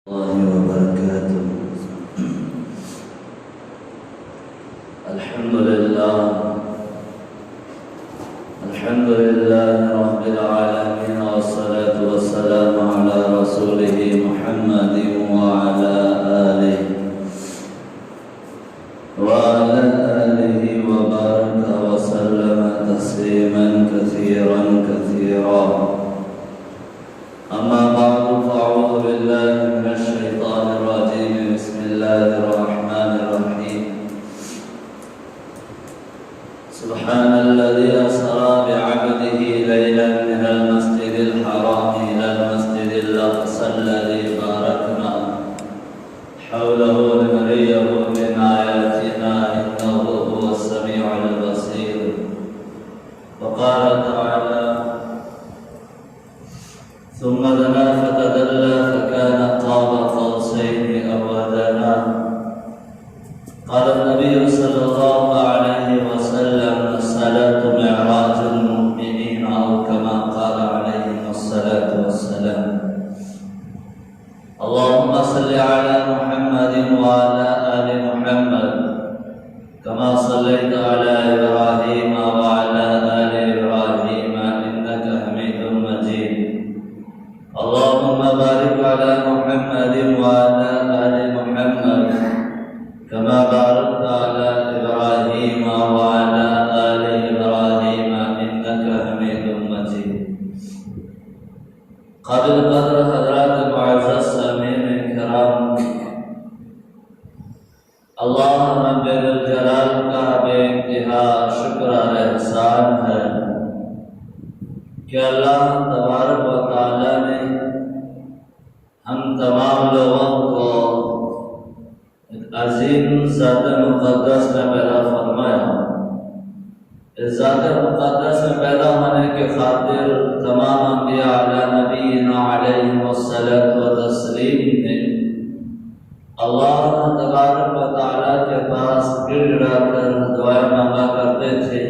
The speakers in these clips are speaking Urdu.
الله وبركاته. الحمد لله رب العالمين، والصلاة والسلام على رسوله محمد وعلى آله وبارك وسلم تسليما كثيرا. أما بعد، فأعوذ بالله من الشيطان الرجيم. بسم الله الرحمن الرحيم. سبحان الذي أسرى بعبده ليلا من المسجد الحرام إلى المسجد الأقصى الذي باركنا حوله لنريه من آياتنا إنه هو السميع البصير. وقال تعالى: ثم دنا فتدلى فكان قاب قوسين أو أدنى. قال النبي صلى الله عليه وسلم: الصلاة معراج المؤمنين، أو كما قال عليه الصلاة والسلام. اللهم صل على محمد وعلى آل محمد كما صليت على إبراهيم وعلى آل إبراهيم إنك حميد مجيد. اللهم بارك على محمد وعلى آل محمد كما باركت على إبراهيم وعلى آل إبراهيم إنك حميد مجيد. قابل قدر حضرات معزز سامعین کرام، اللہ رب الجلال کا بے انتہا شکر اور احسان ہے کہ اللہ تبارک و تعالی نے ہم تمام لوگوں کو ایک عظیم ذات مقدس میں پیدا فرمایا. اس ذات مقدس میں پیدا ہونے کے خاطر تمام انبیاء علی نبینا علیہم الصلاۃ والتسلیم نے اللہ تبارک و تعالی کے پاس گر گڑا کر دعائیں مانگا کرتے تھے.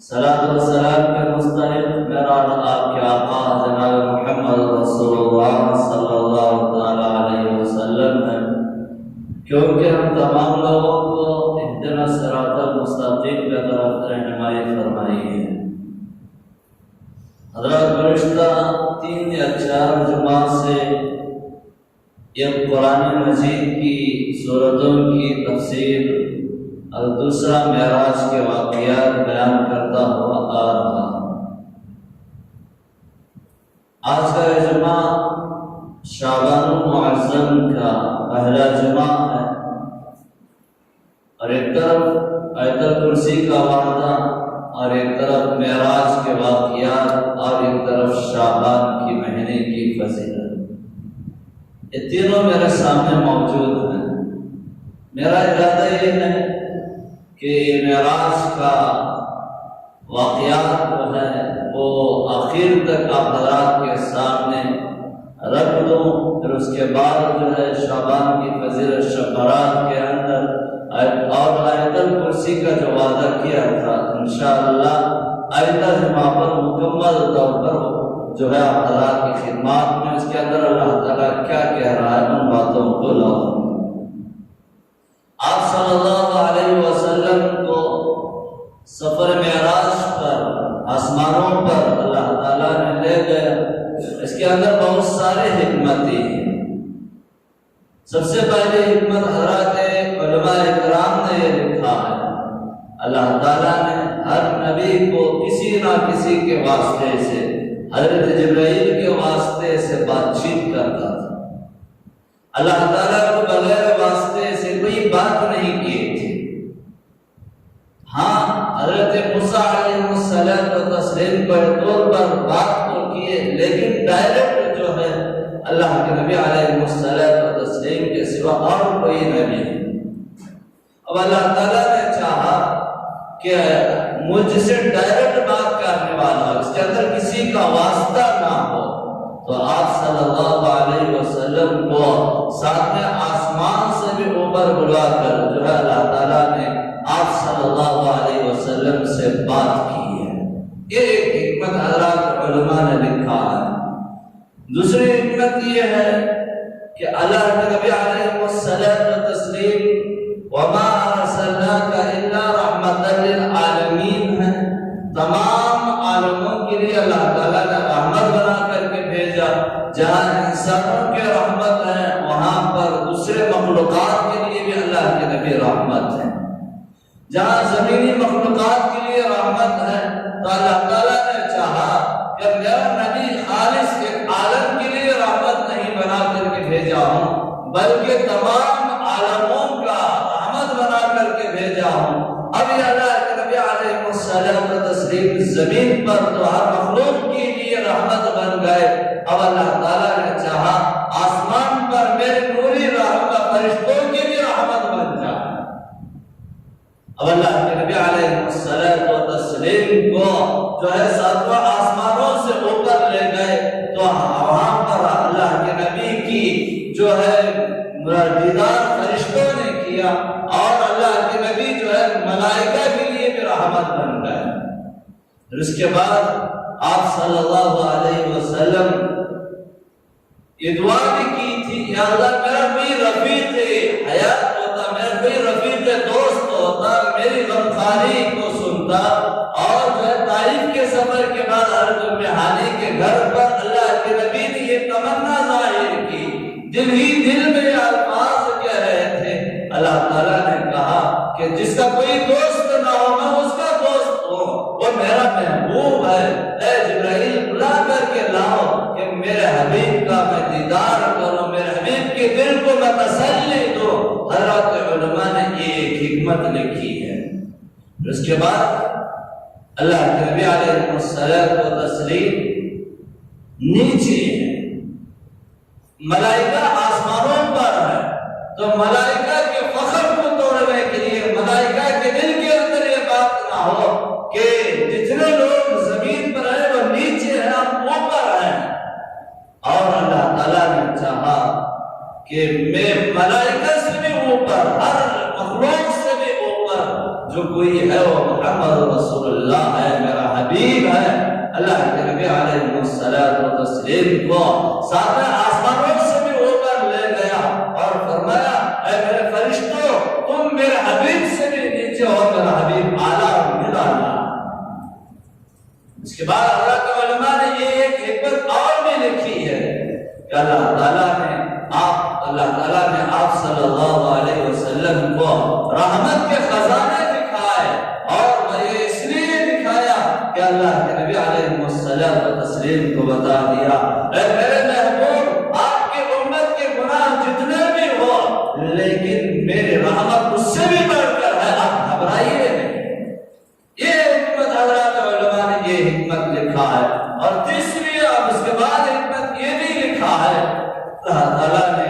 صلاۃ و سلام کے مستحق میرا آپ کے آقا جناب محمد رسول اللہ صلی اللہ تعالی علیہ وسلم ہے، کیونکہ ہم تمام لوگوں کو اہدنا الصراط المستقیم کی طرف رہنمائی فرمائی ہے. حضرات، گزشتہ 3 یا 4 جمعہ سے ایک قرآن مجید کی سورتوں کی تفسیر اور دوسرا معراج کے واقعات بیان کرتا ہوا آ رہا. آج کا یہ جمعہ شعبان المعظم کا پہلا جمعہ ہے، اور ایک طرف آیت الکرسی کا وعدہ، اور ایک طرف معراج کے واقعات، اور ایک طرف شعبان کی مہینے کی فضیلت. یہ تینوں میرے سامنے موجود ہیں. میرا ارادہ یہ ہے کہ معراج کا واقعات جو ہے وہ آخر تک آپ حضرات کے سامنے رکھ دوں، پھر اس کے بعد جو ہے شعبان کی فضیلت شبرات کے اندر اور آیت الکرسی کا جو وعدہ کیا تھا انشاءاللہ آئندہ جمعہ پر مکمل طور پر جو ہے آپ حضرات کی خدمات میں اس کے اندر اللہ تعالیٰ کیا کہہ رہا ہے ان باتوں کو لاؤں. آپ صلی اللہ علیہ وسلم کو سفر معراج پر آسمانوں پر اللہ تعالیٰ نے لے گئے. اس کے اندر بہت سارے حکمتیں ہیں. سب سے پہلے حکمت حضرات علماء اکرام نے یہ لکھا ہے، اللہ تعالیٰ نے ہر نبی کو کسی نہ کسی کے واسطے سے، حضرت جبرائیل کے واسطے سے بات چیت کرتا تھا. اللہ تعالیٰ کو بغیر واسطے سے کوئی بات نہیں کی تھی. ہاں، حضرت موسیٰ علیہ السلام و تسلیم کے طور پر بات تو کیے، لیکن ڈائریکٹ جو ہے اللہ کے نبی علیہ السلام و تسلیم کے سوا اور کوئی نبی نہیں. اب اللہ تعالیٰ نے چاہا کہ مجھ سے ڈائریکٹ بات کرنے والا، اس کے اندر کسی کا واسطہ نہ ہو، تو آپ صلی اللہ علیہ وسلم کو ساتھ میں آسمان سے بھی اوپر بلا کر جو ہے اللہ تعالیٰ نے آپ صلی اللہ علیہ وسلم سے بات کی ہے. یہ ایک حکمت حضرات علماء نے لکھا ہے. دوسری حکمت یہ ہے کہ اللہ کے نبی علیہ الصلوۃ والتسلیم وما ارسلناک الا رحمۃ للعالمین ہے، تمام عالموں کے لیے اللہ تعالیٰ نے رحمت بنا کر کے بھیجا۔ جہاں انسانوں کے رحمت ہے وہاں پر دوسرے مخلوقات کے لیے بھی اللہ کے نبی رحمت ہے۔ جہاں زمینی مخلوقات کے لیے رحمت ہے تو اللہ تعالیٰ نے چاہا کہ میرا نبی خالص ایک عالم کے لیے رحمت نہیں بنا کر کے بھیجا ہوں بلکہ تمام عالموں کا رحمت بنا کر کے بھیجا ہوں۔ اب یہ اللہ کے نبی علیہ الصلوۃ والتسلیم زمین پر تو ہر مخلوق کے لیے رحمت بن گئے۔ اب اللہ تعالیٰ نے چاہا آسمان پر میرے نوری رحمت فرشتوں کے لیے رحمت بن جائے۔ اب اللہ کے نبی علیہ الصلوۃ والتسلیم کو جو ہے ساتواں آسمانوں سے اوپر لے گئے تو وہاں پر اللہ کے نبی کی جو ہے دیدار فرشتوں نے کیا اور اللہ کے نبی جو ہے ملائکہ کے لیے بھی رحمت بن گئے۔ پھر اس کے بعد آپ صلی اللہ علیہ وسلم یہ دعا بھی کی تھی، یا اللہ میرا کوئی رفیق حیات ہوتا، میرا کوئی رفیق دوست ہوتا، میری غمخواری کو سنتا، اور جو ہے طائف کے سفر کے بعد حضرت ام ہانی کے گھر پر اللہ کے نبی نے یہ تمنا ظاہر کی، دل ہی دل میں الفاظ کہہ رہے تھے۔ اللہ تعالیٰ نے کہا کہ جس کا کوئی دوست نہ ہو میں اس کا دوست ہوں، وہ میرا محبوب ہے، اے جبرائیل بلا کر کے لاؤ کہ میرے حبیب کا میں دیدار کروں، میرے حبیب کے دل کو میں تسلی دوں۔ حضرات علماء نے یہ ایک حکمت لکھی ہے۔ اس کے بعد اللہ کے نبی علیہ الصلوۃ والتسلیم نیچے ہے، ملائکہ آسمانوں پر ہے، تو ملائکہ کے فخر کو توڑنے کے لیے ملائکہ کے دل کے اندر یہ بات نہ ہو کہ جتنے لوگ زمین پر ہیں وہ نیچے ہیں، ہم اوپر ہیں۔ اور اللہ تعالیٰ نے چاہا کہ میں ملائکہ سے بھی اوپر، ہر مخلوق سے بھی اوپر جو کوئی ہے وہ محمد رسول اللہ ہے، میرا حبیب ہے۔ اللہ کے نبی علیہ الصلوۃ والتسلیم کو ساتویں آسمانوں سے بھی اوپر لے گیا اور فرمایا اے میرے فرشتوں تم میرے حبیب سے بھی نیچے ہو، میرا حبیب اعلیٰ اور نرالا۔ اس کے بعد حضرات علماء نے یہ ایک حکمت اور بھی لکھی ہے کہ اللہ تعالیٰ نے آپ صلی اللہ علیہ وسلم کو رحمت کے خزانے دکھائے، اور وہ یہ اس لیے دکھایا کہ اللہ کے نبی علیہ الصلوۃ والتسلیم کو بتا دیا اے میرے محبوب آپ کی امت کے گناہ جتنے بھی ہو لیکن میری رحمت اس سے بھی بڑھ کر ہے، آپ گھبرائیے نہیں۔ یہ حکمت حضرات علماء نے یہ حکمت لکھا ہے۔ اور تیسری اور اس کے بعد حکمت یہ بھی لکھا ہے اللہ تعالیٰ نے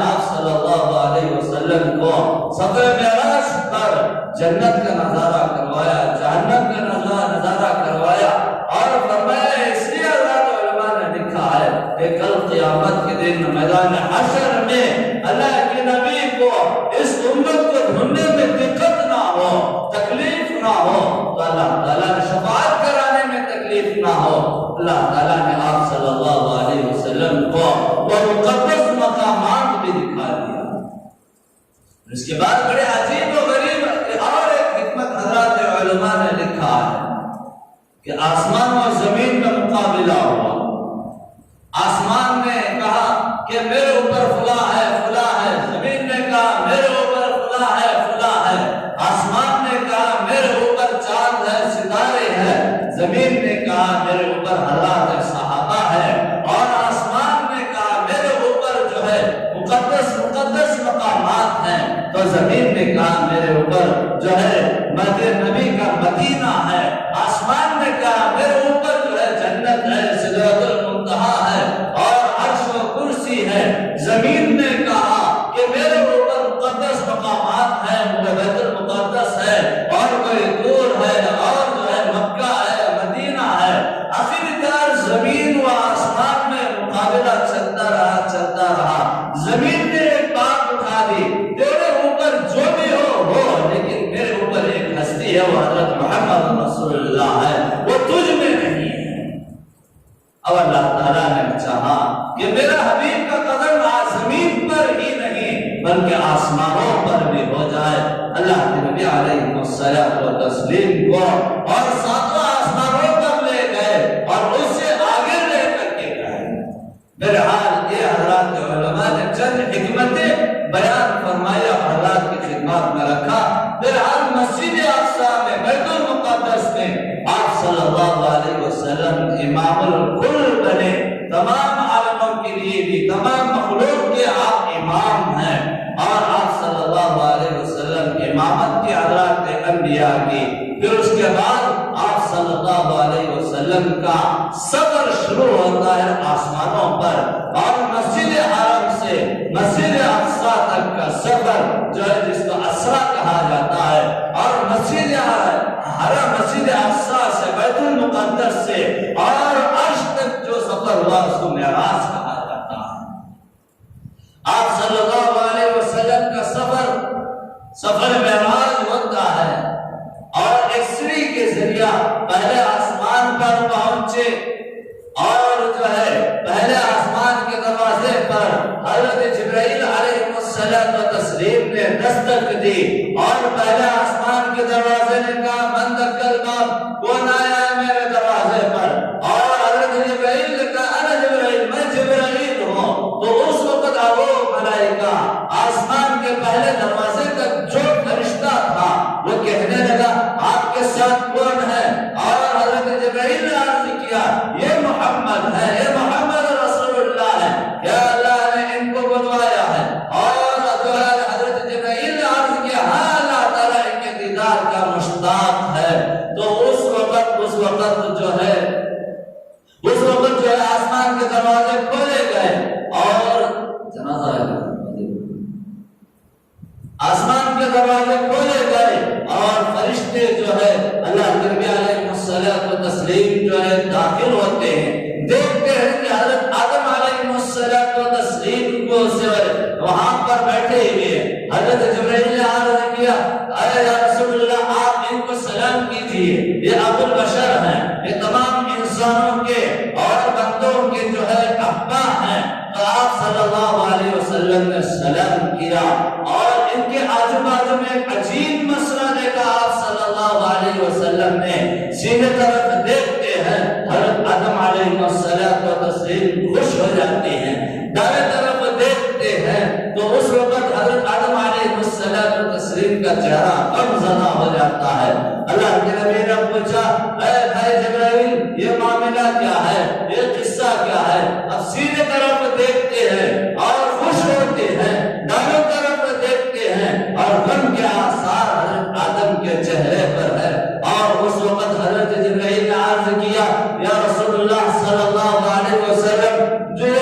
آپ صلی اللہ علیہ وسلم کو سفر معراج پر جنت کا نظارہ کروایا، جہنم کا نظارہ کروایا، اور فرمایا اس لیے حضرات علماء نے لکھا ہے کہ کل قیامت کے دن میدان حشر میں اللہ کے نبی کو اس امت کو ڈھونڈنے میں دقت نہ ہو، تکلیف نہ ہو، تو اللہ تعالیٰ نے شفاعت کرانے میں تکلیف نہ ہو، اللہ تعالیٰ نے آپ صلی اللہ علیہ وسلم کو وہ مقدس مقامات بھی دکھا دیا۔ اس کے بعد بڑے عجیب و غریب اور ایک حکمت حضرات علماء نے لکھا ہے کہ آسمان اور زمین میں مقابلہ ہوا۔ آسمان نے کہا کہ میرے اوپر فلاں ہے فلاں ہے، زمین نے کہا میرے اوپر فلاں ہے فلاں ہے، آسمان نے کہا میرے اوپر چاند ہے ستارے ہیں، زمین نے کہا میرے اوپر ہزار صحابہ ہے، اور آسمان نے کہا میرے اوپر جو ہے مقدس مقامات ہیں، تو زمین نے کہا میرے اوپر جو ہے نبی کا مدینہ ہے، آسمان نے کہا میرے اوپر جو ہے جنت ہے، سدرۃ المنتہا ہے اور عرش و کرسی ہے، زمین نے کہا کہ میرے اوپر مقدس مقامات ہیں، بیت المقدس ہے اور کوئی دور ہے اور جو ہے مکہ ہے مدینہ ہے۔ آخرکار زمین و آسمان میں مقابلہ چلتا رہا، زمین نے ایک بات اٹھا دی، تیرے اوپر جو بھی ہو لیکن میرے اوپر ایک ہستی ہے، وہ حضرت محمد رسول اللہ ہے، وہ تجھ میں نہیں ہے۔ اب اللہ تعالیٰ نے چاہا کہ میرا حبیب کا قدر آسمانوں پر بھی ہو جائے۔ اللہ کے نبی علیہ الصلوۃ والتسلیم کو اور ساتواں آسمانوں پر لے گئے اور اس سے آگے لے کر کے گئے۔ بہرحال یہ حضرات علماء نے چند حکمتیں بیان فرمایا، حضرات کی خدمات میں رکھا۔ بہرحال مسجد اقصی میں، بیت المقدس میں آپ صلی اللہ علیہ وسلم امام الکل بنے، تمام عالموں کے لیے بھی، تمام مخلوق کے آپ امام ہیں، اور آپ صلی اللہ علیہ وسلم امامت کی حضرات انبیاء کی۔ پھر اس کے بعد آپ صلی اللہ علیہ وسلم کا سفر شروع ہوتا ہے آسمانوں پر، اور مسجد حرم سے مسجد اقصی تک کا سفر جو ہے جس کو اسرا کہا جاتا ہے، اور مسجد حرم مسجد اقصی سے بیت المقدس سے اور عرش تک جو سفر ہوا اس کو معراج کہا جاتا ہے۔ آپ صلی اللہ علیہ وسلم کا سفر معراج ہوتا ہے، اور ایک سری کے ذریعہ پہلے آسمان پر پہنچے، اور جو ہے پہلے آسمان کے دروازے پر حضرت جبرائیل علیہ السلام نے دستک دی، اور پہلے آسمان کے دروازے نے کہا من دخل الباب، کون آیا ہے میرے دروازے پر؟ اور حضرت جبرائیل نے کہا انا جبرائیل، میں جبرائیل ہوں۔ تو اس وقت وہ ملائکہ آسمان کے پہلے دروازے کا جو فرشتہ تھا وہ کہنے لگا آپ کے ساتھ کون ہے؟ اور حضرت جبرائیل نے عرض کیا یہ محمد ہے، یہ محمد رسول اللہ ہے، کیا اللہ نے ان کو بلوایا ہے؟ اور حضرت جبرائیل نے عرض کیا ہاں اللہ تعالیٰ ان کے دیدار کا مشتاق ہے۔ تو اس وقت جو ہے آسمان کے دروازے کھولے گئے، اور جنازہ آسمان کے دروازے کھولے گئے، اور فرشتے جو ہے اللہ کے نبی علیہ الصلوۃ والتسلیم جو ہے داخل ہوتے ہیں، دیکھتے ہیں کہ حضرت آدم علیہ الصلوۃ والتسلیم کو وہاں پر بیٹھے ہوئے۔ حضرت جبرائیل نے عرض کیا اے یا رسول اللہ آپ ان کو سلام کیجیے، یہ ابو البشر ہیں، یہ تمام انسانوں کے اور بندوں کے جو ہے ابا ہیں۔ تو آپ صلی اللہ علیہ وسلم نے سلام کیا، اور ان کے آجو بازو میں ایک عجیب مسئلہ دیکھا۔ آپ صلی اللہ علیہ وسلم نے سیدھے طرف دیکھتے ہیں، حضرت آدم علیہ السلام خوش ہو جاتے ہیں، دائیں طرف دیکھتے ہیں تو اس وقت حضرت آدم علیہ السلام کا چہرہ غم زدہ ہو جاتا ہے۔ اللہ کے نبی نے پوچھا اے بھائی جبرائیل یہ معاملہ کیا ہے، یہ قصہ کیا ہے؟ اب سیدھے طرف دیکھتے ہیں اور خوش ہوتے ہیں، دائیں طرف دیکھتے ہیں اور غم کے آثار حضرت آدم کے چہرے پر ہے۔ اور اس وقت حضرت جبرائیل نے عرض کیا یا رسول اللہ صلی اللہ علیہ وسلم جو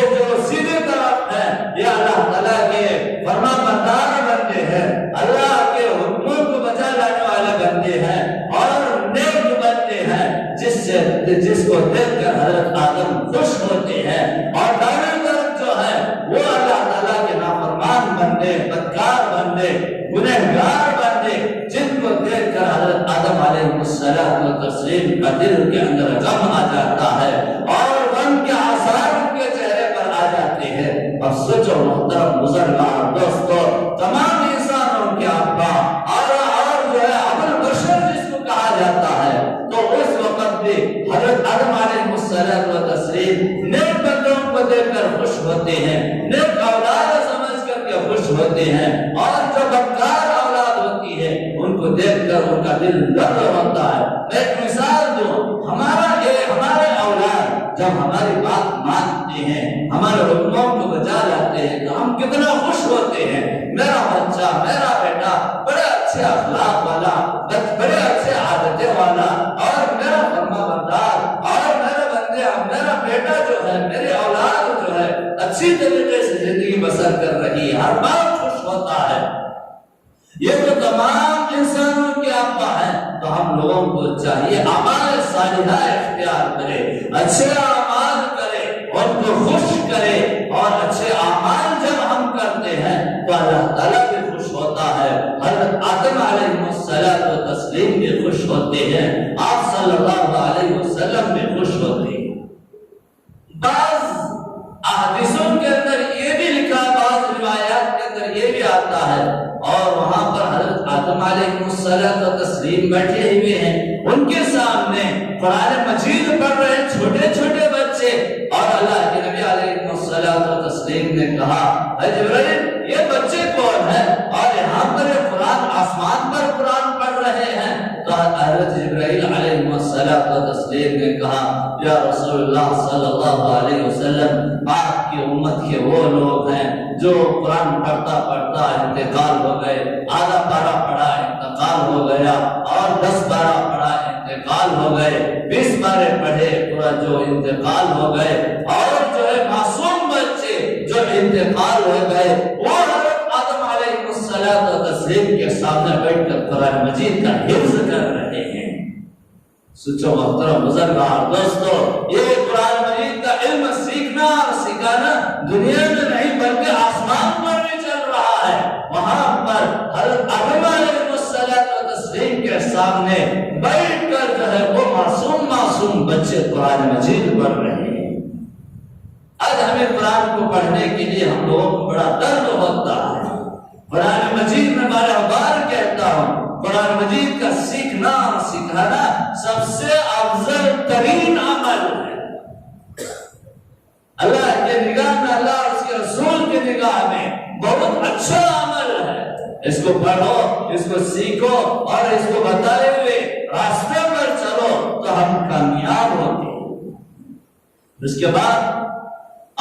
سیدھے طرف ہے یہ اللہ تعالیٰ کے فرما بردار بندے ہیں، اللہ کے حکموں کو بجا لانے والے بندے ہیں اور نیک بندے ہیں، جس کو دیکھ کر حضرت آدم خوش ہوتے ہیں۔ اور دائیں طرف جو ہے وہ اللہ تعالیٰ کے نافرمان بندے، بدکار بندے، گنہگار بندے، جن کو دیکھ کر حضرت آدم علیہ السلام کا دل کے اندر غم آ جاتا ہے اور غم کے آثار ان کے چہرے پر آ جاتے ہیں۔ اور سوچو محترم مسلمان دوستو، تمام انسانوں کے ابا اور جو ہے ابو البشر جس کو کہا جاتا ہے، تو اس وقت بھی حضرت آدم علیہ السلام نیک بندوں کو دیکھ کر خوش ہوتے ہیں، نیک اولاد سمجھ کر کے خوش ہوتے ہیں، اور جو بدکار اولاد ہوتی ہے ان کو دیکھ کر ان کا دل درد ہوتا ہے۔ میں ایک مثال دوں، ہمارے اولاد جب ہماری بات مانتے ہیں، ہمارے حکموں کو بجا لاتے ہیں تو ہم کتنا خوش ہوتے ہیں۔ میرا بچہ، میرا بیٹا بڑے اچھے اخلاق والا، بڑے اچھے عادتیں والا، اور میرا فرما بردار، اور میرے بندے، میرا بیٹا جو ہے، میری اولاد جو ہے اچھی طریقے سے زندگی بسر کر رہی ہے، ہر بات خوش ہوتا ہے۔ یہ تو تمام انسانوں کے ابا ہیں، تو ہم لوگوں کو چاہیے اعمال صالحہ اختیار کرے، اچھے اعمال کرے، ان کو خوش کرے، اور اچھے اعمال جب ہم کرتے ہیں تو اللہ تعالیٰ بھی خوش ہوتا ہے، حضرت آدم علیہ السلام بھی خوش ہوتے ہیں، آپ صلی اللہ علیہ وسلم بھی خوش ہوتے ہیں۔ بعض احادیثوں کے اندر یہ بھی لکھا، بعض روایات کے اندر یہ بھی آتا ہے علیہ الصلوۃ والتسلیم بیٹھے ہوئے ہیں، ان کے سامنے قرآن مجید پڑھ رہے چھوٹے چھوٹے بچے، اور اللہ کے نبی علیہ الصلوۃ والتسلیم نے کہا اے جبرائیل یہ بچے کون ہیں اور یہاں پر قرآن آسمان پر قرآن پڑھ رہے ہیں؟ تو حضرت جبرائیل علیہ الصلوۃ والتسلیم نے کہا یا رسول اللہ صلی اللہ علیہ وسلم، آپ کی امت کے وہ لوگ ہیں جو قرآن پڑھتا پڑھتا انتقال ہو گئے، آدھا پارا پڑھا انتقال ہو گیا، اور 10 پارا پڑھا انتقال ہو گئے، 20 پارے پڑھے پورا جو انتقال ہو گئے، اور جو ہے معصوم بچے جو انتقال ہو گئے وہ حضرت آدم علیہ الصلوۃ والتسلیم کے سامنے بیٹھ کر قرآن مجید کا حفظ کر رہے ہیں۔ سوچو محترم بزرگار دوستو، یہ قرآن مجید کا علم سیکھنا اور سکھانا دنیا میں نہیں بلکہ آسمان پر بھی چل رہا ہے۔ وہاں پر حضرت آدم علیہ الصلوۃ والتسلیم کے سامنے بیٹھ کر جو ہے وہ معصوم بچے قرآن مجید پڑھ رہے ہیں۔ آج ہمیں قرآن کو پڑھنے کے لیے ہم لوگوں کو بڑا درد ہوتا ہے۔ قرآن مجید میں بار بار کہتا ہوں، قرآن مجید کا سیکھنا اور سکھانا سب سے افضل ترین عمل ہے۔ اللہ کے نگاہ میں، اللہ اور اس کے رسول کے نگاہ میں بہت اچھا عمل ہے۔ اس کو پڑھو، اس کو سیکھو، اور اس کو بتائے ہوئے راستے پر چلو تو ہم کامیاب ہوتے ہیں۔ اس کے بعد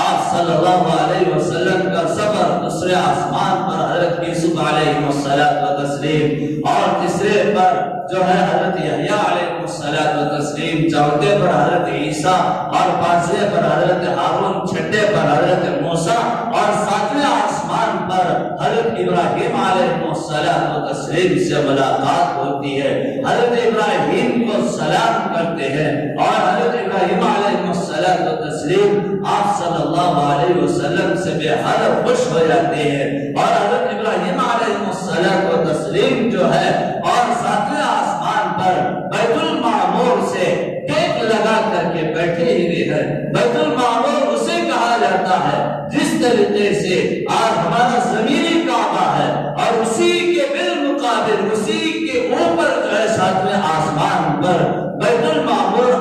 آپ صلی اللہ علیہ وسلم کا سفر دوسرے آسمان پر حضرت یوسف علیہ الصلوۃ والتسلیم، اور تیسرے پر جو ہے حضرت یحییٰ علیہ الصلوۃ والتسلیم، چوتھے پر حضرت عیسیٰ، اور پانچویں پر حضرت ہارون، چھٹے پر حضرت موسیٰ، اور ساتویں آسمان پر حضرت ابراہیم علیہ الصلوۃ والتسلیم سے ملاقات ہوتی ہے۔ حضرت ابراہیم کو سلام کرتے ہیں، اور حضرت ابراہیم علیہ الصلوۃ والتسلیم آپ صلی اللہ علیہ وسلم سے بے حد خوش ہو جاتے ہیں، اور حضرت ابراہیم علیہ الصلوۃ والتسلیم جو ہے اور ساتویں آسمان پر بیت المعمور سے ٹیک لگا کر کے بیٹھے ہوئے ہیں۔ بیت المعمور اسے کہا جاتا ہے جس طریقے سے آج ہمارا زمینی کعبہ ہے، اور اسی کے بالمقابل اسی کے اوپر جو ہے ساتویں آسمان پر بیت المعمور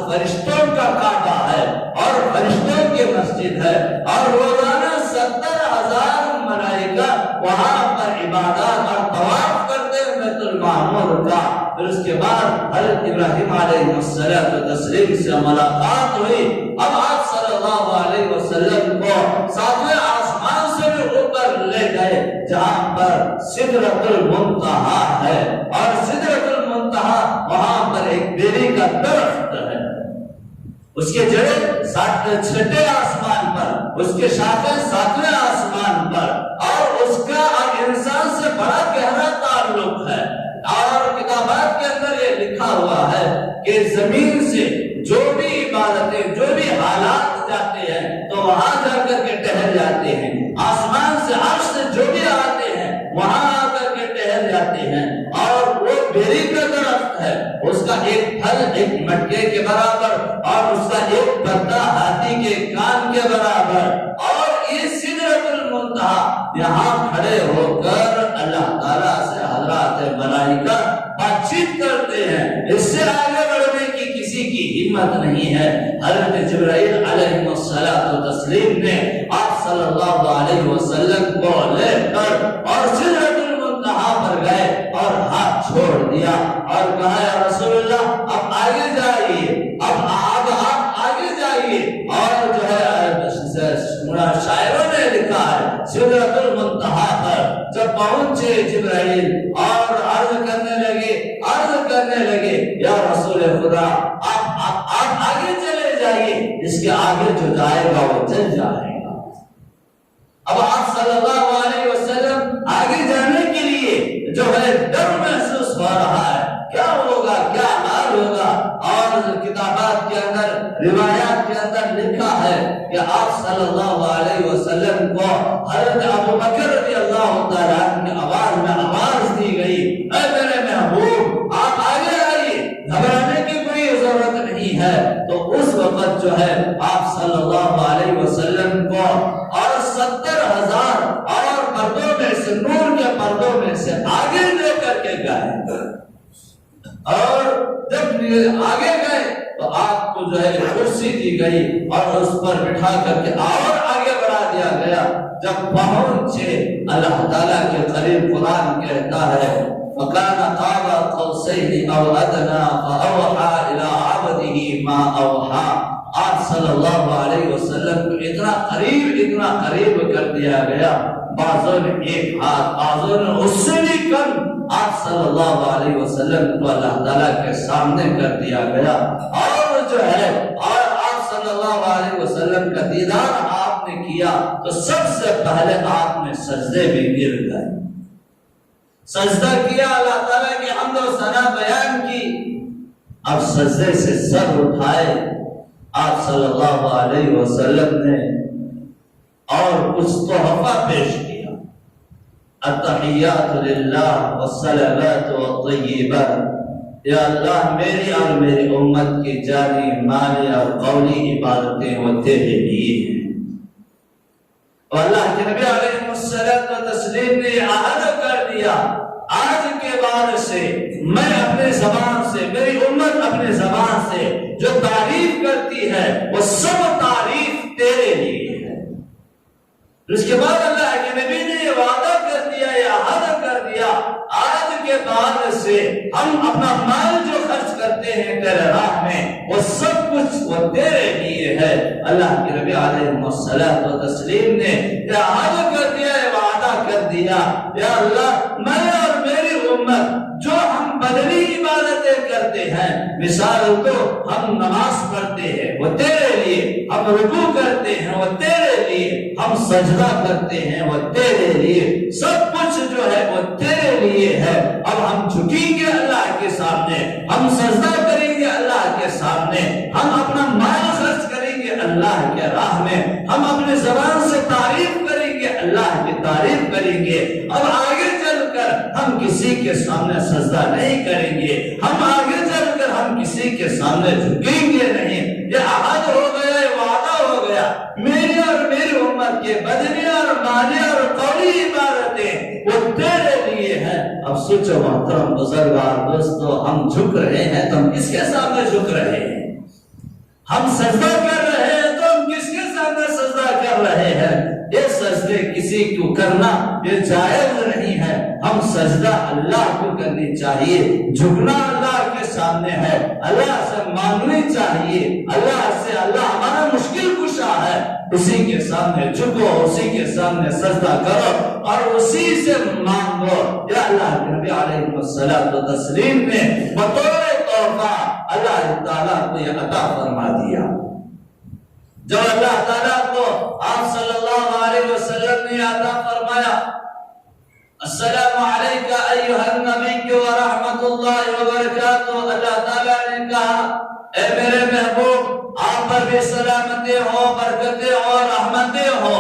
فرشتوں کا کعبہ ہے اور فرشتوں کی مسجد ہے، اور روزانہ 70,000 ملائکہ وہاں پر عبادات اور طواف کرتے ہیں بیت المعمور کا۔ پھر اس کے بعد حضرت ابراہیم علیہ الصلوۃ والتسلیم سے ملاقات ہوئی۔ اب آپ صلی اللہ علیہ وسلم کو ساتویں آسمان سے بھی اوپر لے گئے، جہاں پر سدرۃ المنتہا ہے، اور سدرۃ المنتہا وہاں پر ایک بیری کا درخت ہے، اس کے جڑیں چھٹے آسمان پر، اس کے شاخیں ساتویں آسمان پر، اور اس کا انسان سے بڑا گہرا تعلق ہے۔ اور کتابات کے اندر یہ لکھا ہوا ہے کہ زمین سے جو بھی عبادتیں، جو بھی حالات جاتے ہیں تو وہاں جا کر کے ٹہل جاتے ہیں، آسمان سے عرش سے جو بھی آتے ہیں وہاں آ کر کے ٹہل جاتے ہیں۔ اور وہ بیری کا درخت ہے، اس کا ایک پھل ایک مٹکے کے برابر، اور اس کا ایک پتا ہاتھی کے کان کے برابر، اور یہ سدرۃ المنتہا یہاں کھڑے ہو کر اللہ تعالیٰ سے حضرات ملائکہ بات چیت کرتے ہیں۔ اس سے آگے بڑھنے کی کسی کی ہمت نہیں ہے۔ حضرت جبرائیل علیہ الصلوۃ والتسلیم نے آپ صلی اللہ علیہ وسلم کو لے کر اور سدرۃ المنتہا پر گئے اور ہاتھ چھوڑ دیا اور کہا یا رسول اللہ اب آگے جائیے، اب آپ آگے جائیے۔ اور جو ہے شاعروں نے لکھا ہے سدرۃ المنتہا پر جب پہنچے جبرائیل اور عرض کرنے لگے یا رسول خدا آپ آگے چلے جائیے، اس کے آگے جو جائے گا وہ چل جائے گا۔ اب آپ صلی اللہ علیہ وسلم آگے جانے کے لیے جو ہے ڈر محسوس ہو رہا ہے، کیا ہوگا، کیا حال ہوگا۔ اور کتابات کے اندر، روایات کے اندر لکھا ہے کہ آپ صلی اللہ علیہ وسلم کو حضرت ابو بکر رضی اللہ تعالیٰ عنہ کی آواز میں آواز دی گئی، اے میرے محبوب آپ آگے آئیے، گھبرانے کی کوئی ضرورت نہیں ہے۔ تو اس وقت جو ہے آپ صلی اللہ علیہ وسلم کو اور 70,000 اور پردوں میں سے، نور کے پردوں میں سے آگے لے کر کے اور جب آگے گئے تو آپ کو جو ہے کرسی دی گئی اور اس پر بٹھا کر کے اور آگے بڑھا دیا گیا. جب پہنچے اللہ تعالیٰ کے قریب قرآن کہتا ہے فَكَانَ قَابَ قَوْسَيْنِ أَوْ أَدْنَىٰ فَأَوْحَىٰ إِلَىٰ عَبْدِهِ مَا أَوْحَىٰ. آپ صلی اللہ علیہ وسلم کو اتنا قریب کر دیا گیا. بعضوں نے ایک ہاتھ، بعضوں نے اس سے بھی کم. آپ صلی اللہ علیہ وسلم کو اللہ تعالیٰ کے سامنے کر دیا گیا. اور جو ہے اور آپ صلی اللہ علیہ وسلم کا دیدار آپ نے کیا تو سب سے پہلے آپ نے سجدے میں گر گئے، سجدہ کیا، اللہ تعالیٰ کی حمد و ثنا بیان کی. اب سجدے سے سر اٹھائے آپ صلی اللہ علیہ وسلم نے اور کچھ تحفہ پیش کیا. التحیات للہ والصلوات والطیبات. یا اللہ میری اور میری امت کی جانی مالی اور قولی عبادتیں وہ تیرے لیے ہیں. اور اللہ کے نبی علیہ الصلوۃ والتسلیم نے عہد کر دیا آج کے بعد سے میں اپنے زبان سے، میری امت اپنے زبان سے جو تعریف کرتی ہے وہ سب تعریف تیرے لیے ہے. اس کے بعد اللہ کے نبی نے یہ وعدہ کر دیا، یہ عہد کر دیا آج کے بعد سے ہم اپنا مال جو خرچ کرتے ہیں تیرے راہ میں وہ سب کچھ وہ تیرے لیے ہے. اللہ کے نبی علیہ الصلوۃ والتسلیم نے یہ عہد کر دیا، یہ وعدہ کر دیا یا اللہ میں اور میری امت جو ہم بدنی عبادتیں کرتے ہیں، مثال تو ہم نماز پڑھتے ہیں وہ تیرے لیے، ہم رکوع کرتے ہیں وہ تیرے لیے، ہم سجدہ کرتے ہیں وہ تیرے لیے، سب کچھ جو ہے وہ تیرے لیے ہے. اب ہم جھکیں گے اللہ کے سامنے، ہم سجدہ کریں گے اللہ کے سامنے، ہم اپنا مال خرچ کریں گے اللہ کے راہ میں، ہم اپنے زبان سے تعریف کریں گے، اللہ کی تعریف کریں گے. اب آگے چل کر ہم کسی کے سامنے سجدہ نہیں کریں گے، ہم آگے چل کر ہم کسی کے سامنے جھکیں گے نہیں. یہ عہد ہو گیا، یہ وعدہ ہو گیا. میری اور میری امت کے بدنی اور مالی اور قولی عبادتیں وہ تیرے لیے ہیں. اب سوچو محترم بزرگار دوستو، ہم جھک رہے ہیں تو ہم کس کے سامنے جھک رہے ہیں؟ ہم سجدہ کر رہے ہیں تو ہم کس کے سامنے سجدہ کر رہے ہیں؟ یہ سجدے کسی کو کرنا یہ جائز نہیں ہے. ہم سجدہ اللہ کو کرنی چاہیے، جھکنا اللہ کے سامنے ہے، اللہ سے مانگنی چاہیے، اللہ سے اللہ ہمارا مشکل کشا ہے، اسی کے سامنے جھکو، اسی کے سامنے سجدہ کرو اور اسی سے مانگو. یا اللہ کے نبی علیہ الصلوۃ والتسلیم نے بطور تحفہ اللہ تعالیٰ کو یہ عطا فرما دیا. جو اللہ تعالیٰ کو آپ صلی اللہ علیہ وسلم نے عطا فرمایا، السلام علیکہ ایھا النبی ورحمۃ اللہ وبرکاتہ. اللہ تعالیٰ نے کہا اے میرے محبوب آپ پر بھی سلامتی ہو، برکتیں ہو، رحمتیں ہو.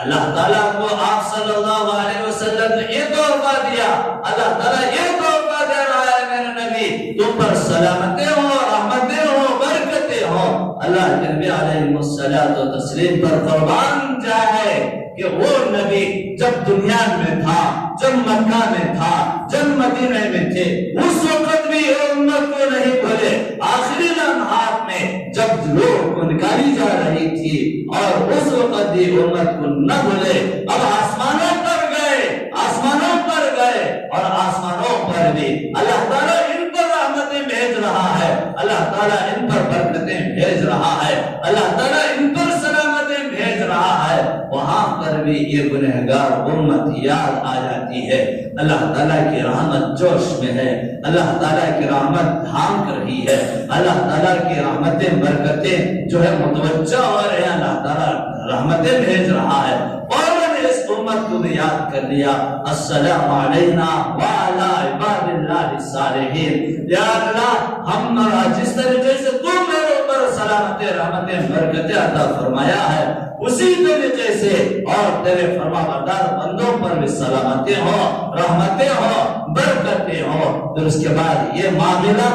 اللہ تعالیٰ کو آپ صلی اللہ علیہ وسلم نے یہ تحفہ دیا. اللہ تعالیٰ یہ تحفہ دے رہا ہے میرے نبی تم پر سلامتیں ہو، رحمتیں ہو، برکتیں ہو. اللہ کے نبی علیہ الصلوۃ والتسلیم پر قربان جائے کہ وہ نبی جب دنیا میں تھا، جب مکہ میں تھا، جب مدینہ میں تھے، اس وقت بھی امت کو نہیں بھولے. آخری لمحات میں جب لوگ کو نکالی جا رہی تھی اور اس وقت بھی امت کو نہ بھولے. اب آسمانوں پر گئے، آسمانوں پر گئے اور آسمانوں پر بھی اللہ تعالیٰ ان پر رحمتیں بھیج رہا ہے، اللہ تعالیٰ ان پر برکتیں بھیج رہا ہے، اللہ تعالیٰ ان پر سلامتیں بھیج رہا ہے. وہاں پر بھی یہ گنہگار امت یاد آ جاتی ہے. اللہ تعالیٰ کی رحمت جوش میں ہے، اللہ تعالیٰ کی رحمت دھانک رہی ہے، اللہ تعالیٰ کی رحمتیں برکتیں جو ہے متوجہ ہو رہے ہیں، اللہ تعالیٰ رحمتیں بھیج رہا ہے. اور اس امت کو بھی یاد کر لیا، السلام علینا وعلی عباد اللہ الصالحین. یا اللہ ہم جس طریقے سے تو میرے اوپر سلامتیں، رحمتیں، برکتیں عطا فرمایا ہے اسی طریقے سے اور تیرے فرمانبردار بندوں پر بھی سلامتیں ہو، رحمتیں ہو، برکتیں ہو. پھر اس کے بعد یہ معاملہ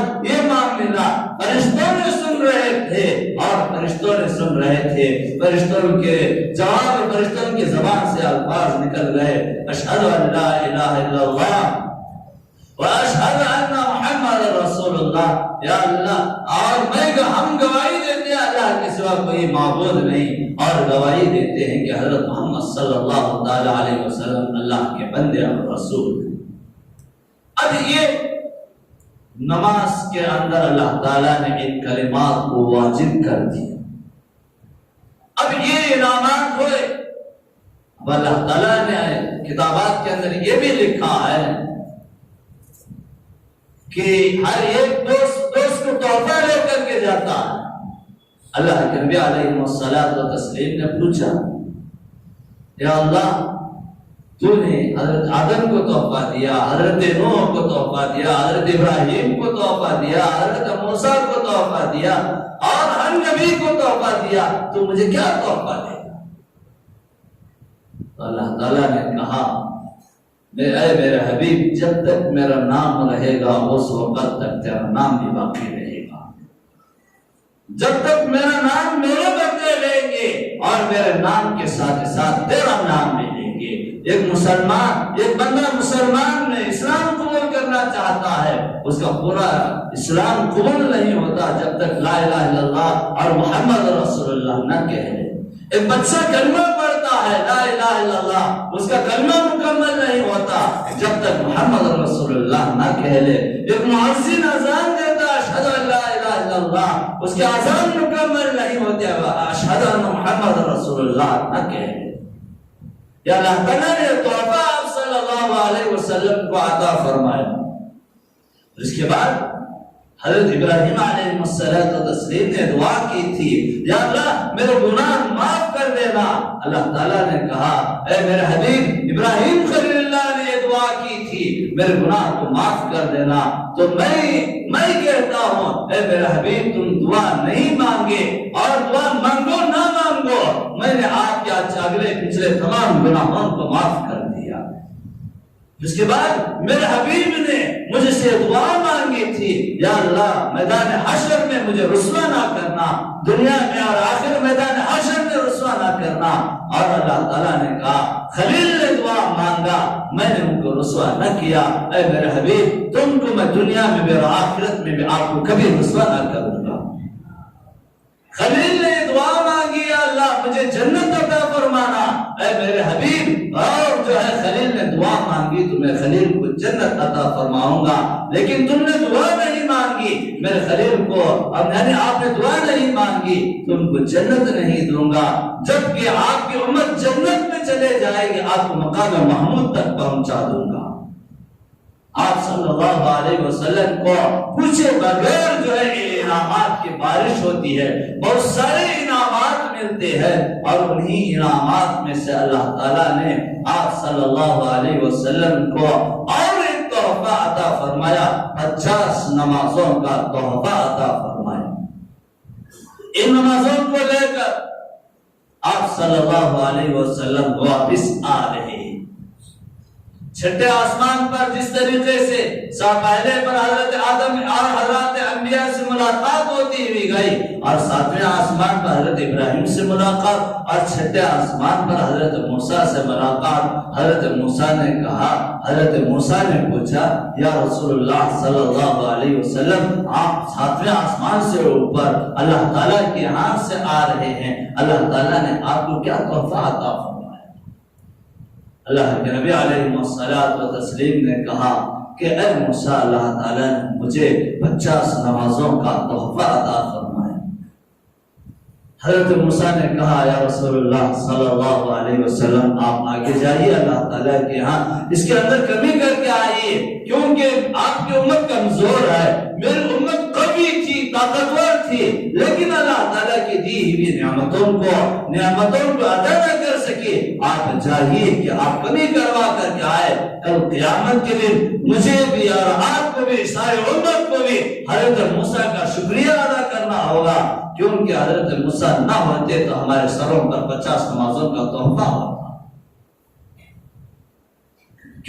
فرشتوں نے سن رہے تھے اور فرشتوں نے سن رہے تھے. فرشتوں کے جواب، فرشتوں کی زبان سے الفاظ نکل گئے، اشہد ان لا الہ الا اللہ واشہد ان محمد اللہ یا اللہ اور ہم گواہی دیتے ہیں اللہ کے سوا کوئی معبود نہیں، اور گواہی دیتے ہیں کہ حضرت محمد صلی اللہ تعالی علیہ وسلم اللہ کے بندے اور رسول ہیں۔ اب یہ نماز کے اندر اللہ تعالیٰ نے ان کلمات کو واجب کر دیا۔ اب یہ انعامات ہوئے، اب اللہ تعالیٰ نے کتابات کے اندر یہ بھی لکھا ہے کہ ہر ایک دوست کو تحفہ لے کر کے جاتا ہے۔ اللہ کے نبی علیہ الصلوۃ والتسلیم نے پوچھا، یا اللہ تو نے حضرت آدم کو تحفہ دیا، حضرت نوح کو تحفہ دیا، حضرت ابراہیم کو تحفہ دیا، حضرت موسیٰ کو تحفہ دیا، اور ہر نبی کو تحفہ دیا، تو مجھے کیا تحفہ دے گا؟ تو اللہ تعالیٰ نے کہا، اے میرے حبیب، جب تک میرا نام رہے گا اس وقت تک تیرا نام بھی باقی رہے گا۔ جب تک میرا نام میرے بندے لیں گے اور میرے نام کے ساتھ ساتھ تیرا نام بھی لیں گے۔ ایک بندہ مسلمان میں اسلام قبول کرنا چاہتا ہے، اس کا پورا اسلام قبول نہیں ہوتا جب تک لا الہ الا اللہ اور محمد رسول اللہ نہ کہہ لے۔ ایک بچہ کلمہ پڑھتا ہے لا الہ الا اللہ، اس کا کلمہ مکمل نہیں ہوتا جب تک محمد رسول اللہ نہ کہہ لے۔ ایک مؤذن اذان دیتا اشہد ان لا الہ الا اللہ، اس کے اذان مکمل نہیں ہوتے اشہد ان محمد رسول اللہ نہ کہہ لے۔ یا اللہ تعالیٰ نے تحفہ آپ صلی اللہ علیہ وسلم کو عطا فرمایا۔ اس کے بعد حضرت ابراہیم علیہ السلام نے دعا کی تھی، یا اللہ میرے گناہ معاف کر دینا۔ اللہ تعالیٰ نے کہا، اے میرے حبیب ابراہیم خلیل اللہ نے یہ دعا کی تھی، میرے گناہ کو معاف کر دینا۔ تو میں کہتا ہوں، اے میرے حبیب تم دعا نہیں مانگے اور دعا مانگو نہ مانگو، میں نے آپ کے اگلے پچھلے تمام گناہوں کو معاف کر دیا۔ اس کے بعد میرے حبیب نے مجھ سے دعا مانگی تھی، یا اللہ میدان حشر میں مجھے رسوا نہ کرنا، دنیا میں اور آخر میدان حشر میں رسوا نہ کرنا۔ اور اللہ تعالیٰ نے کہا، خلیل نے دعا مانگا، میں نے ان کو رسوا نہ کیا۔ اے میرے حبیب تم کو میں دنیا میں بھی اور آخرت میں بھی آپ کو کبھی رسوا نہ کروں گا۔ خلیل نے دعا مانگی، یا اللہ مجھے جنت عطا فرمانا۔ اے میرے حبیب، اور جو ہے خلیل نے دعا مانگی تو میں خلیل کو جنت عطا فرماؤں گا، لیکن تم نے دعا نہیں مانگی میرے خلیل کو، اب یعنی آپ نے دعا نہیں مانگی تم کو جنت نہیں دوں گا، جبکہ آپ کی امت جنت میں چلے جائے گی، آپ کو مقام محمود تک پہنچا دوں گا۔ آپ صلی اللہ علیہ وسلم کو پوچھے بغیر جو ہے انعامات کی بارش ہوتی ہے، بہت سارے انعامات ملتے ہیں، اور انہی انعامات میں سے اللہ تعالیٰ نے آپ صلی اللہ علیہ وسلم کو اور ایک تحفہ عطا فرمایا، 50 نمازوں کا تحفہ عطا فرمایا۔ ان نمازوں کو لے کر آپ صلی اللہ علیہ وسلم واپس آ رہے ہیں۔ چھٹے آسمان پر جس طریقے سے پہلے پر حضرت آدم اور حضرت انبیاء سے ملاقات ہوتی ہوئی گئی، اور 7ویں آسمان پر حضرت ابراہیم سے ملاقات، اور چھٹے آسمان پر حضرت موسیٰ سے ملاقات۔ حضرت موسیٰ نے کہا، حضرت موسیٰ نے پوچھا، یا رسول اللہ صلی اللہ علیہ وسلم آپ 7ویں آسمان سے اوپر اللہ تعالیٰ کے ہاں سے آ رہے ہیں، اللہ تعالیٰ نے آپ کو کیا تحفہ عطا فرمایا؟ اللہ کے نبی علیہ الصلوۃ والتسلیم نے کہا کہ اے موسیٰ، اللہ تعالیٰ نے مجھے 50 نمازوں کا تحفہ عطا فرمایا۔ حضرت موسیٰ نے کہا، یا رسول اللہ صلی اللہ علیہ وسلم آپ آگے جائیے اللہ تعالیٰ کے ہاں، اس کے اندر کمی کر کے آئیے، کیونکہ آپ کی امت کمزور ہے، میری امت قوی تھی، طاقتور تھی، لیکن اللہ تعالیٰ کی دی ہوئی نعمتوں کو ادا نہ کر سکے۔ آپ چاہیے کہ آپ کمی کروا کر کے آئے، کل قیامت کے دن مجھے بھی اور آپ کو بھی سارے امت کو بھی حضرت موسیٰ کا شکریہ ادا کرنا ہوگا، کیونکہ حضرت موسیٰ نہ ہوتے تو ہمارے سروں پر 50 نمازوں کا تحفہ ہوتا،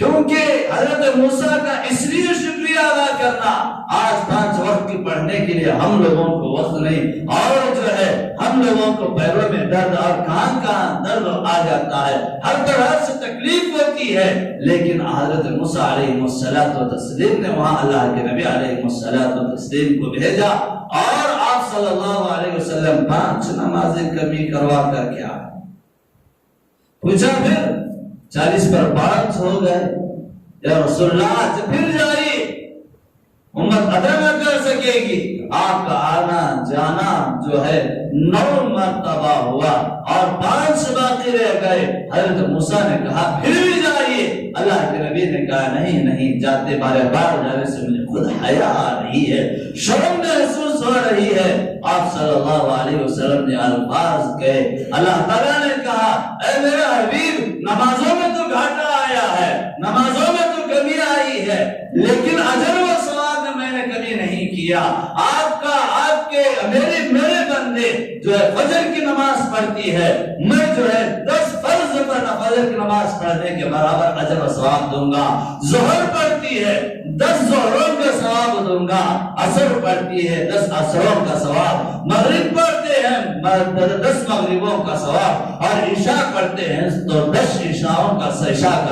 کیونکہ حضرت موسیٰ کا اس لیے شکریہ ادا کرنا، آج 5 وقت کی پڑھنے کے لیے ہم لوگوں کو وقت نہیں، اور جو ہے ہم لوگوں کو پیروں میں درد اور کہاں درد آ جاتا ہے، ہر طرح سے تکلیف ہوتی ہے، لیکن حضرت موسیٰ علیہ السلام نے وہاں اللہ کے نبی علیہ السلام کو بھیجا، اور آپ صلی اللہ علیہ وسلم 5 نمازیں کمی کروا کر کیا پوچھا، پھر 40 پر 5 ہو گئے، یا رسول اللہ پھر جائیے، امت ادا نہ کر سکے گی۔ آپ کا آنا جانا جو ہے 9 مرتبہ ہوا اور 5 باقی رہ گئے۔ حضرت موسیٰ نے کہا پھر بھی جائیے، اللہ کے نبی نے کہا نہیں جاتے، بار بار جانے سے مجھے خود حیا آ رہی ہے، شرم محسوس ہو رہی ہے۔ آپ صلی اللہ علیہ وسلم نے الفاظ کہے، اللہ تعالیٰ نے کہا اے میرے حبیب، نمازوں میں تو گھاٹا آیا ہے، نمازوں میں تو کمی آئی ہے، لیکن اجر و ثواب میں میں نے کمی نہیں کیا۔ آپ کے میرے بندے جو ہے فجر کی نماز پڑھتی ہے، میں جو ہے 10 فرض پر فجر کی نماز پڑھنے کے برابر اجر و ثواب دوں گا۔ ظہر پڑھتی ہے 10 ظہروں کا ثواب دوں گا، عصر پڑھتی ہے 10 عصروں کا ثواب، مغرب پڑھتے ہیں 10 مغربوں کا ثواب، اور عشاء پڑھتے ہیں تو 10 عشاءوں کا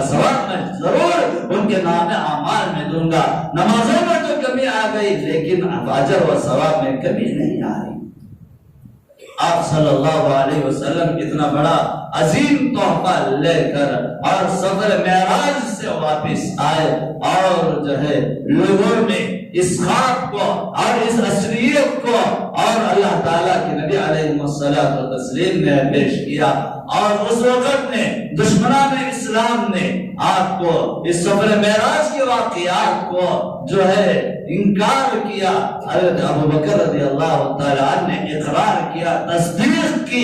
ثواب میں ضرور ان کے نام اعمال میں دوں گا۔ نمازوں میں تو کمی آ گئی، لیکن اجر و ثواب میں کمی نہیں آ رہی۔ آپ صلی اللہ علیہ وسلم اتنا بڑا عظیم تحفہ لے کر اور سفر معراج سے واپس آئے، اور جو ہے لوگوں میں اس خواب کو اور اس عصریت کو اور اللہ تعالیٰ کے نبی علیہ السلام نے پیش کیا، اور اس وقت نے دشمنان اسلام نے آپ کو اس سفر معراج کے واقعات کو جو ہے انکار کیا۔ حضرت ابوبکر رضی اللہ تعالیٰ عنہ نے اقرار کیا، تصدیق کی،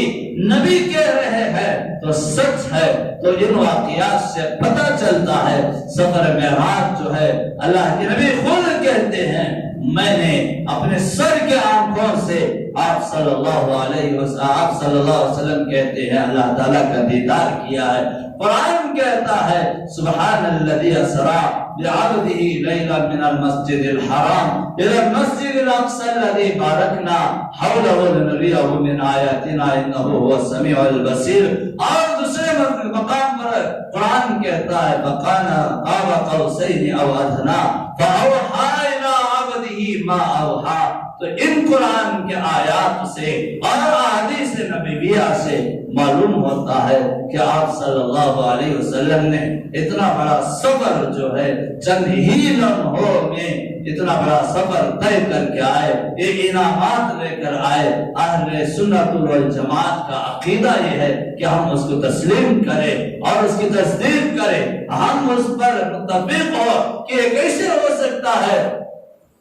نبی کہہ رہے ہیں تو سچ ہے۔ تو ان واقعات سے پتہ چلتا ہے سفر معراج جو ہے اللہ کے نبی خود کہتے ہیں میں نے اپنے سر کے آنکھوں سے آپ صلی اللہ علیہ وسلم کہتے ہیں اللہ تعالیٰ کا دیدار کیا ہے۔ قرآن کہتا ہے سبحان الذی اسری بعبدہ لیلا من المسجد الحرام الى المسجد الاقصى الذی بارکنا حولہ لنریہ من آیاتنا انہ هو السمیع البصیر۔ اور دوسرے مقام پر قرآن کہتا ہے فکان قاب قوسین او ادنی فاوحی الی عبدہ ما اوحی۔ تو ان قرآن کے آیات سے اور احادیث نبویہ سے معلوم ہوتا ہے کہ آپ صلی اللہ علیہ وسلم نے اتنا بڑا سفر جو ہے چند ہی لمحوں میں اتنا بڑا سفر طے کر کے آئے، یہ انعامات لے کر آئے۔ اہل سنت والجماعت کا عقیدہ یہ ہے کہ ہم اس کو تسلیم کریں اور اس کی تصدیق کریں، ہم اس پر متفق ہو کہ یہ کیسے ہو سکتا ہے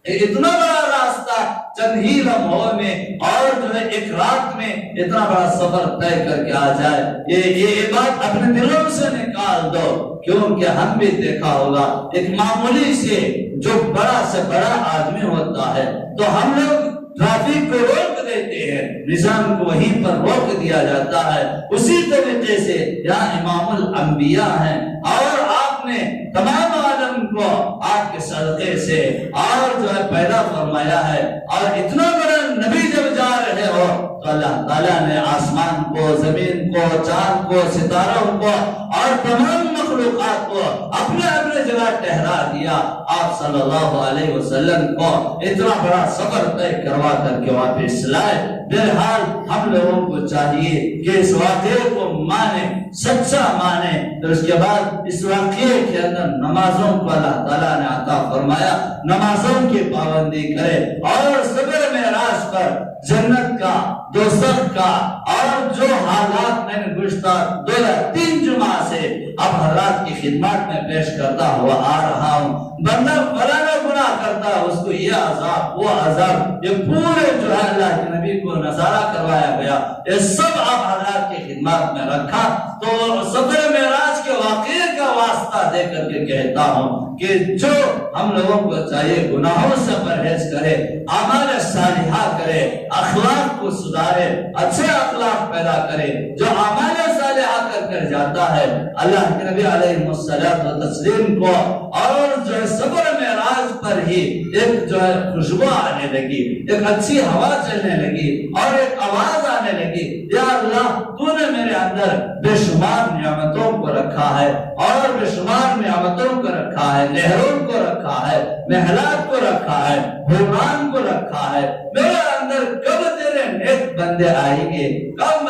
اتنا بڑا راستہ چند ہی لمحوں میں اور جو ہے ایک رات میں اتنا بڑا سفر طے کر کے آ جائے۔ یہ بات اپنے دلوں سے نکال دو، کیونکہ ہم بھی دیکھا ہوگا ایک معمولی سے جو بڑا سے بڑا آدمی ہوتا ہے تو ہم لوگ ٹریفک کو روک دیتے ہیں، نظام کو وہیں پر روک دیا جاتا ہے۔ اسی طریقے سے یہاں امام الانبیاء ہیں اور آپ نے تمام عالم کو آپ کے صدقے سے اور جو ہے پیدا فرمایا ہے، اور اتنا بڑا نبی جب جا رہے ہو تو اللہ تعالیٰ نے آسمان کو، زمین کو، چاند کو، ستاروں کو اور تمام مخلوقات کو اپنے اپنے جگہ ٹھہرا دیا۔ آپ صلی اللہ علیہ وسلم کو اتنا بڑا سفر طے کروا کر کے واپس لائے۔ بہرحال ہم لوگوں کو چاہیے کہ اس واقعے کو مانے، سچا مانے، تو اس کے بعد اس واقعے کے اندر نمازوں کو اللہ تعالیٰ نے عطا فرمایا، نمازوں کی پابندی کرے، اور سفر معراج پر جنت کا، دوزخ کا اور جو حالات میں نے گزشتہ 2 یا 3 جمعہ سے اب حضرات کی خدمات میں پیش کرتا ہوا آ رہا ہوں، بندہ فلانا گناہ کرتا ہے اس کو یہ عذاب وہ عذاب، یہ پورے جو ہے اللہ کے نبی کو نظارہ کروایا گیا، یہ سب اب حضرات کی خدمات میں رکھا۔ تو سفر معراج کے واقعے کا واسطہ دے کر کے کہتا ہوں کہ جو ہم لوگوں کو چاہیے گناہوں سے پرہیز کرے، اعمال صالحہ کرے، اخلاق کو سدھارے، اچھے اخلاق پیدا کرے، جو اعمال صالحہ آ کر جاتا ہے اللہ کے نبی علیہ الصلوۃ والتسلیم کو، اور جو ہے سفر معراج پر ہی ایک جو ہے خوشبو آنے لگی، ایک اچھی ہوا چلنے لگی اور ایک آواز آنے لگی، یا اللہ تو نے میرے اندر بے شمار نعمتوں کو رکھا ہے اور بے شمار نعمتوں کو رکھا ہے، نہروں کو رکھا ہے، محلات کو رکھا ہے، حوران کو رکھا ہے، میرے اندر کب تیرے نیک بندے آئیں گے، کب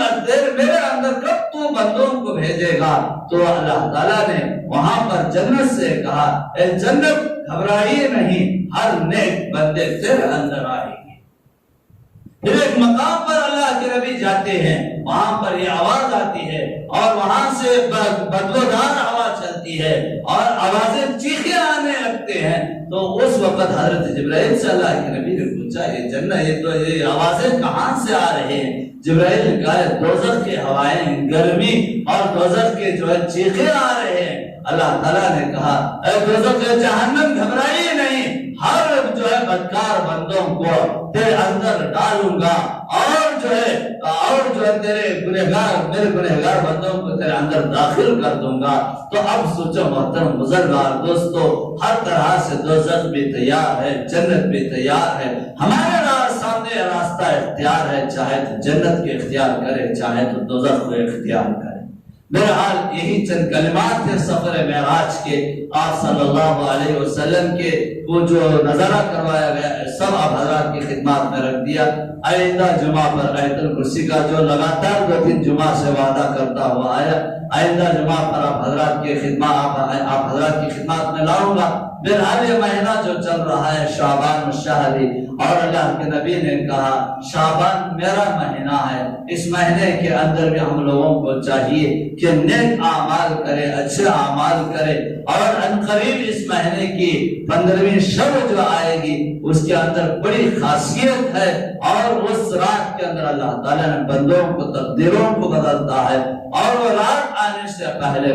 میرے اندر کب تو بندوں کو بھیجے گا؟ تو اللہ تعالیٰ نے وہاں پر جنت سے کہا، اے جنت گھبرائیے نہیں، ہر نیک بندے تیرے اندر آئیں گے۔ پھر ایک مقام پر اللہ کے نبی جاتے ہیں، وہاں پر یہ آواز آتی ہے اور وہاں سے بدبودار ہوا چلتی ہے اور آوازیں چیخیں آنے لگتے ہیں، تو اس وقت حضرت جبرائیل سے اللہ کے نبی نے پوچھا، یہ جنت یہ آوازیں کہاں سے آ رہے ہیں؟ جبرائیل نے کہا دوزخ کی ہوائیں، گرمی اور دوزخ کے جو ہے چیخیں آ رہے ہیں۔ اللہ تعالیٰ نے کہا، اے دوزخ جہنم گھبرائیے نہیں، ہر جو ہے بدکار بندوں کو تیرے اندر ڈالوں گا اور جو ہے تیرے گنہگار، میرے گنہگار بندوں کو تیرے اندر داخل کر دوں گا۔ تو اب سوچو محترم بزرگار دوستو، ہر طرح سے دوزخ بھی تیار ہے، جنت بھی تیار ہے، ہمارے سامنے راستہ اختیار ہے، چاہے تو جنت کے اختیار کرے، چاہے تو دوزخ کو اختیار کرے۔ بہرحال یہی چند کلمات تھے سفر معراج کے، آپ صلی اللہ علیہ وسلم کے وہ جو نظارہ کروایا گیا سب آپ حضرات کی خدمات میں رکھ دیا۔ آئندہ جمعہ پر آیت الکرسی کا جو لگاتار 2-3 جمعہ سے وعدہ کرتا ہوا آیا، آئندہ جمعہ پر آپ حضرات کی خدمات میں لاؤں گا۔ بہرحال یہ مہینہ جو چل رہا ہے شعبان الشہر، اور اللہ کے نبی نے کہا شعبان میرا مہینہ ہے، اس مہینے کے اندر بھی ہم لوگوں کو چاہیے کہ نیک اعمال کرے، اچھے اعمال کرے، اور عنقریب اس مہینے کی 15ویں شب جو آئے گی اس کے اندر بڑی خاصیت ہے، اور اس رات کے اندر اللہ تعالیٰ نے بندوں کو، تقدیروں کو بدلتا ہے، اور وہ رات آنے سے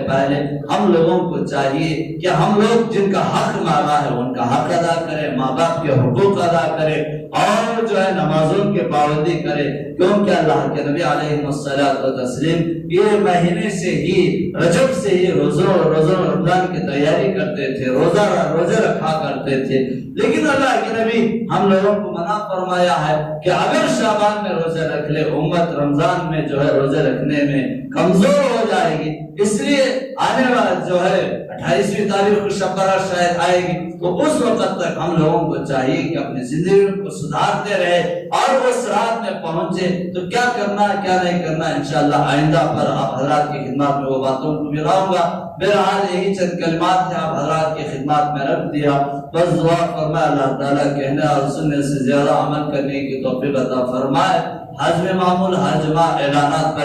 پہلے ہم لوگوں کو چاہیے کہ ہم لوگ جن کا حق مانگا ہے ان کا حق ادا کرے، ماں باپ کے حقوق ادا کرے، اور جو ہے نمازوں کے پابندی کرے، کیونکہ اللہ کے نبی علیہ الصلوۃ والتسلیم یہ مہینے سے ہی، رجب سے ہی روزہ رمضان کی تیاری کرتے تھے، روزے رکھا کرتے تھے، لیکن اللہ کے نبی ہم لوگوں کو منع فرمایا ہے کہ اگر شعبان میں روزے رکھ لے، امت رمضان میں جو ہے روزے رکھنے میں کمزور ہو جائے گی، اس لیے آنے والا جو ہے 28ویں تاریخ کو شب برات شاید آئے گی، تو اس وقت تک ہم لوگوں کو چاہیے کہ اپنی زندگی کو سدھارتے رہے اور اس رات میں پہنچے تو کیا کرنا ہے کیا نہیں کرنا ہے انشاءاللہ آئندہ پر آپ حضرات کی خدمات میں وہ باتوں کو ملاؤں گا۔ بہرحال یہی چند کلمات ہیں آپ حضرات کی خدمات میں رکھ دیا، بس دعا فرمائے اللہ تعالیٰ کہنے اور سننے سے زیادہ عمل کرنے کی توفیق عطا فرمائے۔ حج میں معمول حج ماہ اعلانات